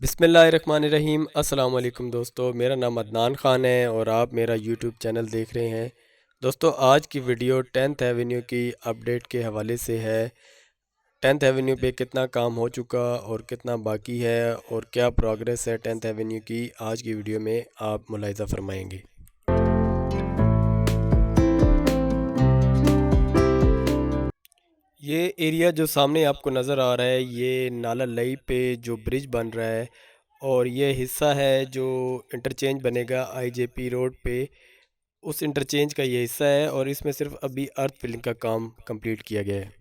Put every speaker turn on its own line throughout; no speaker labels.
बिस्मिल्लाहिर्रहमानिर्रहीम। अस्सलाम वालेकुम दोस्तों, मेरा नाम अदनान ख़ान है और आप मेरा यूट्यूब चैनल देख रहे हैं। दोस्तों, आज की वीडियो 10th एवेन्यू की अपडेट के हवाले से है। 10th एवेन्यू पे कितना काम हो चुका और कितना बाकी है और क्या प्रोग्रेस है 10th एवेन्यू की, आज की वीडियो में आप मुलाहिज़ा फरमाएंगे। ये एरिया जो सामने आपको नज़र आ रहा है, ये नाला लई पे जो ब्रिज बन रहा है और ये हिस्सा है जो इंटरचेंज बनेगा आईजेपी रोड पे, उस इंटरचेंज का ये हिस्सा है और इसमें सिर्फ अभी अर्थ फिलिंग का काम कंप्लीट किया गया है।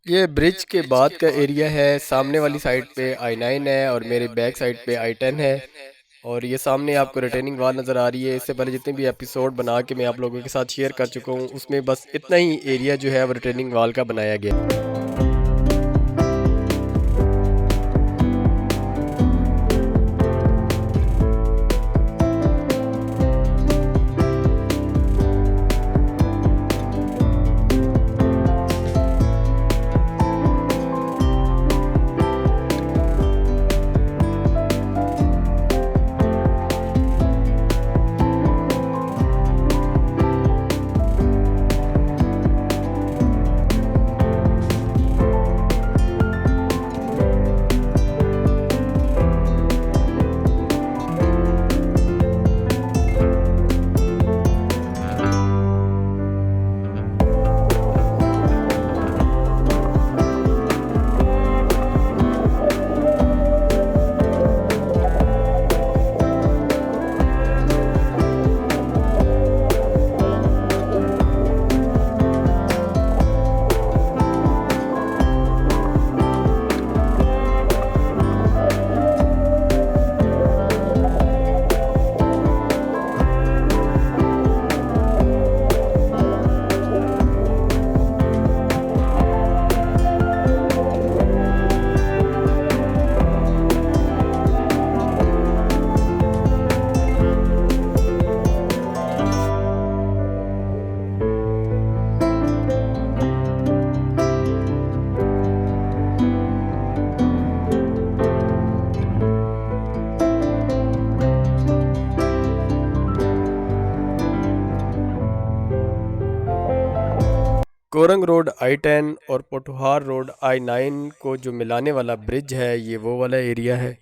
ये ब्रिज के बाद का एरिया है। सामने वाली साइड पे I9 है और मेरे बैक साइड पे I10 है और ये सामने आपको रिटेनिंग वाल नज़र आ रही है। इससे पहले जितने भी एपिसोड बना के मैं आप लोगों के साथ शेयर कर चुका हूँ, उसमें बस इतना ही एरिया जो है वो रिटेनिंग वाल का बनाया गया। कोरंग रोड I10 और पोठोहार रोड I9 को जो मिलाने वाला ब्रिज है, ये वो वाला एरिया है।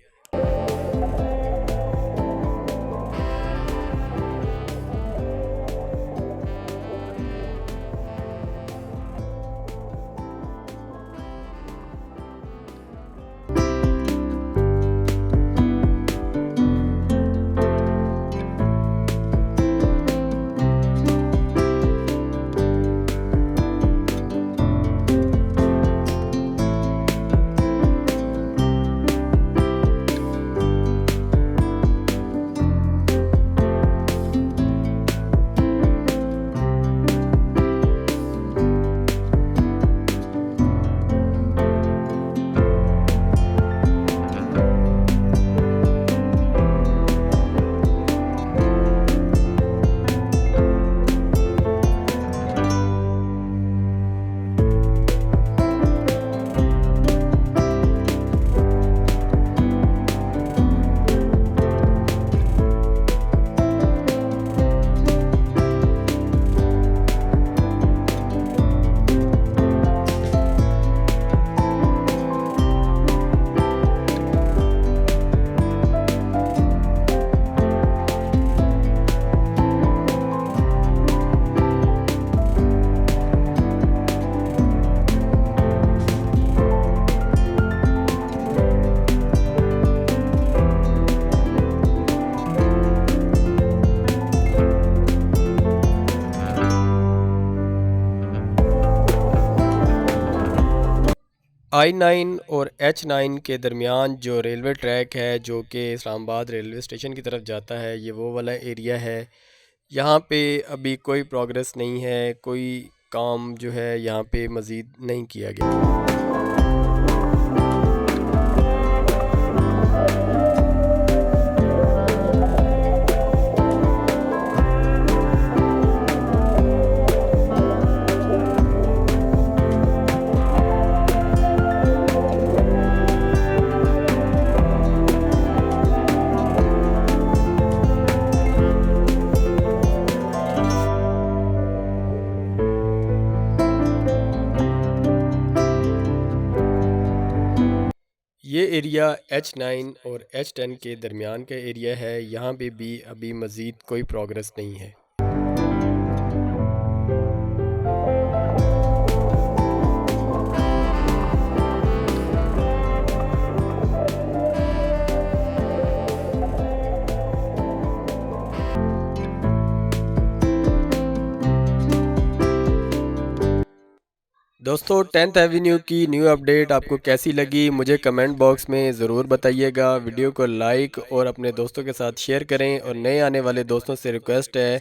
I9 और H9 के दरमियान जो रेलवे ट्रैक है जो कि इस्लामाबाद रेलवे स्टेशन की तरफ जाता है, ये वो वाला एरिया है। यहाँ पे अभी कोई प्रोग्रेस नहीं है, कोई काम जो है यहाँ पे मज़ीद नहीं किया गया। ये एरिया H9 और H10 के दरमियान का एरिया है। यहाँ पे भी अभी मज़ीद कोई प्रोग्रेस नहीं है। दोस्तों 10th एवेन्यू की न्यू अपडेट आपको कैसी लगी मुझे कमेंट बॉक्स में ज़रूर बताइएगा। वीडियो को लाइक और अपने दोस्तों के साथ शेयर करें और नए आने वाले दोस्तों से रिक्वेस्ट है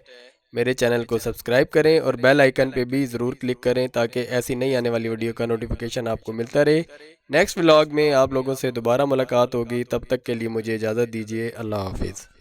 मेरे चैनल को सब्सक्राइब करें और बेल आइकन पे भी ज़रूर क्लिक करें ताकि ऐसी नई आने वाली वीडियो का नोटिफिकेशन आपको मिलता रहे। नेक्स्ट व्लॉग में आप लोगों से दोबारा मुलाकात होगी, तब तक के लिए मुझे इजाज़त दीजिए। अल्लाह हाफिज़।